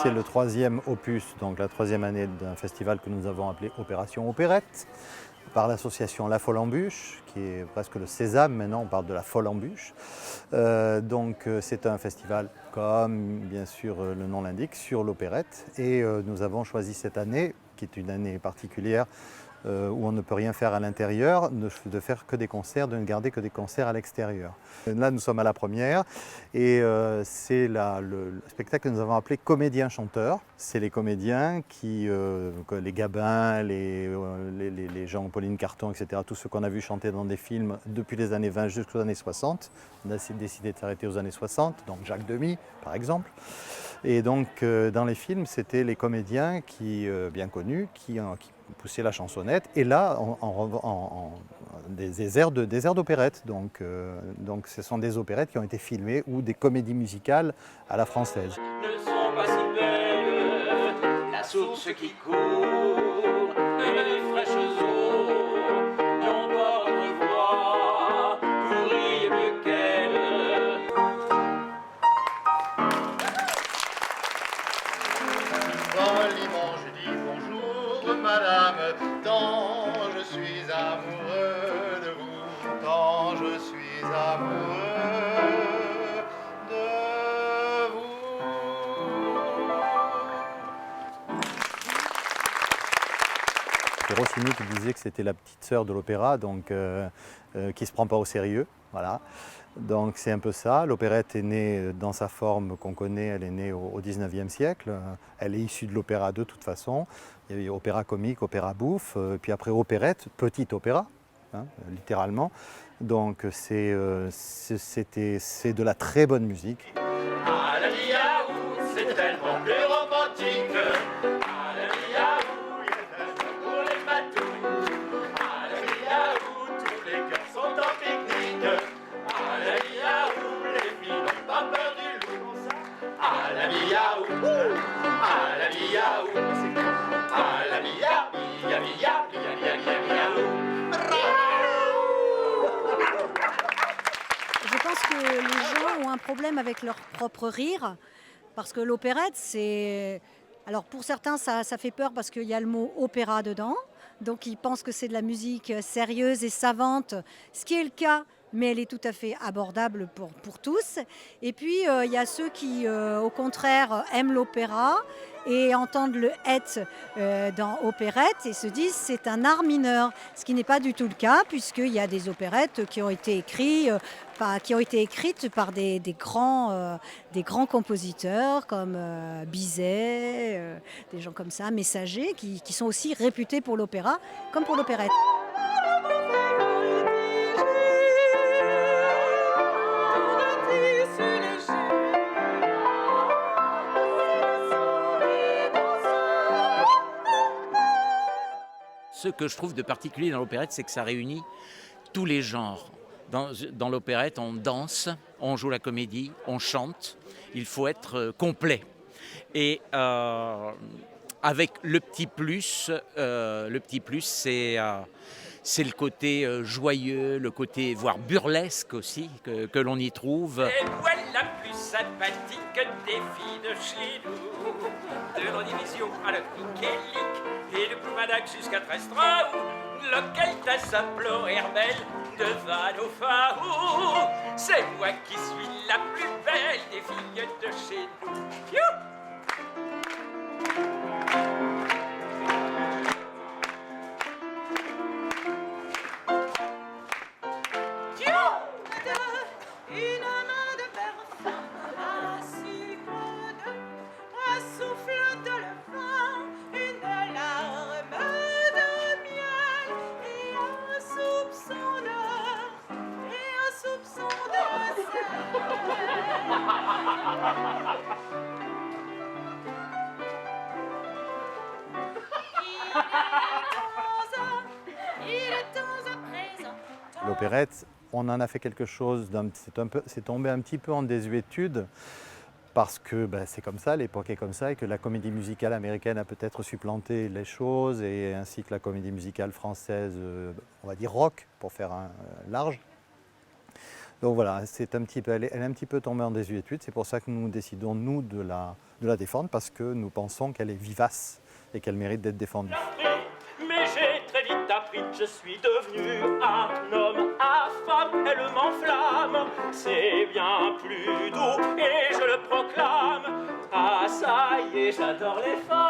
c'est le troisième opus, donc la troisième année d'un festival que nous avons appelé Opération Opérette, par l'association La Folle-en-Bûche, qui est presque le sésame, maintenant on parle de la Folle-en-Bûche. C'est un festival, comme bien sûr le nom l'indique, sur l'opérette. Et nous avons choisi cette année, qui est une année particulière, où on ne peut rien faire à l'intérieur, de faire que des concerts, de ne garder que des concerts à l'extérieur. Là, nous sommes à la première et c'est le spectacle que nous avons appelé Comédiens-chanteurs. C'est les comédiens les Gabin, les gens, Pauline Carton, etc., tous ceux qu'on a vu chanter dans des films depuis les années 20 jusqu'aux années 60. On a décidé de s'arrêter aux années 60, donc Jacques Demy, par exemple. Et donc, dans les films, c'était les comédiens bien connus qui poussaient la chansonnette. Et là, des airs d'opérette. Donc, ce sont des opérettes qui ont été filmées ou des comédies musicales à la française. Ne sont pas si belles, la source qui court et les fraîches eaux n'ont pas votre voix, vous riez mieux qu'elle. Poliment je dis bonjour madame, tant je suis amoureux de vous, tant je suis amoureux de vous. C'est Rossini qui disait que c'était la petite sœur de l'opéra, donc qui ne se prend pas au sérieux. Voilà. Donc c'est un peu ça. L'opérette est née dans sa forme qu'on connaît, elle est née au XIXe siècle. Elle est issue de l'opéra de toute façon. Il y avait opéra comique, opéra bouffe, puis après opérette, petit opéra, hein, littéralement. Donc c'est de la très bonne musique. Ah la Liaou, c'est tellement plus romantique. Ah la Liaou, il y a tellement pour les matouilles. Ah la Liaou, tous les cœurs sont en pique-nique. Ah la Liaou, les filles n'ont pas peur du loup. Ah la Liaou, ah la Liaou, ah la Liaou, Lia, Lia, Lia, Lia, Lia, Liaou. Je pense que les gens ont un problème avec leur propre rire, parce que l'opérette, c'est... Alors pour certains, ça fait peur parce qu'il y a le mot opéra dedans, donc ils pensent que c'est de la musique sérieuse et savante, ce qui est le cas, mais elle est tout à fait abordable pour tous. Et puis il y a ceux qui, au contraire, aiment l'opéra et entendent le « et » dans opérette et se disent c'est un art mineur, ce qui n'est pas du tout le cas, puisqu'il y a des opérettes qui ont été écrites par des grands compositeurs comme Bizet, des gens comme ça, Messager, qui sont aussi réputés pour l'opéra comme pour l'opérette. Ce que je trouve de particulier dans l'opérette, c'est que ça réunit tous les genres. Dans l'opérette, on danse, on joue la comédie, on chante. Il faut être complet. Et avec le petit plus, c'est le côté joyeux, le côté voire burlesque aussi que l'on y trouve. Et voilà plus sympathique des filles de chez nous. De l'Eurovision à la Piquelique et de Ploumadac jusqu'à Trestraou, lequel t'a s'appelot Herbel de Vanofaou. C'est moi qui suis la plus belle des filles de chez nous. Pfiou! Une main de parfum, un sucre un souffle de levain, une larme de miel et un soupçon de il est temps à présent. L'opérette, on en a fait quelque chose, c'est tombé un petit peu en désuétude parce que c'est comme ça, l'époque est comme ça et que la comédie musicale américaine a peut-être supplanté les choses et ainsi que la comédie musicale française, on va dire rock pour faire un large. Donc voilà, elle est un petit peu tombée en désuétude. C'est pour ça que nous décidons, nous, de la défendre, parce que nous pensons qu'elle est vivace et qu'elle mérite d'être défendue. Mais j'ai très vite appris que je suis devenu un homme à femme. Elle m'enflamme, c'est bien plus doux et je le proclame. Ah ça y est, j'adore les femmes.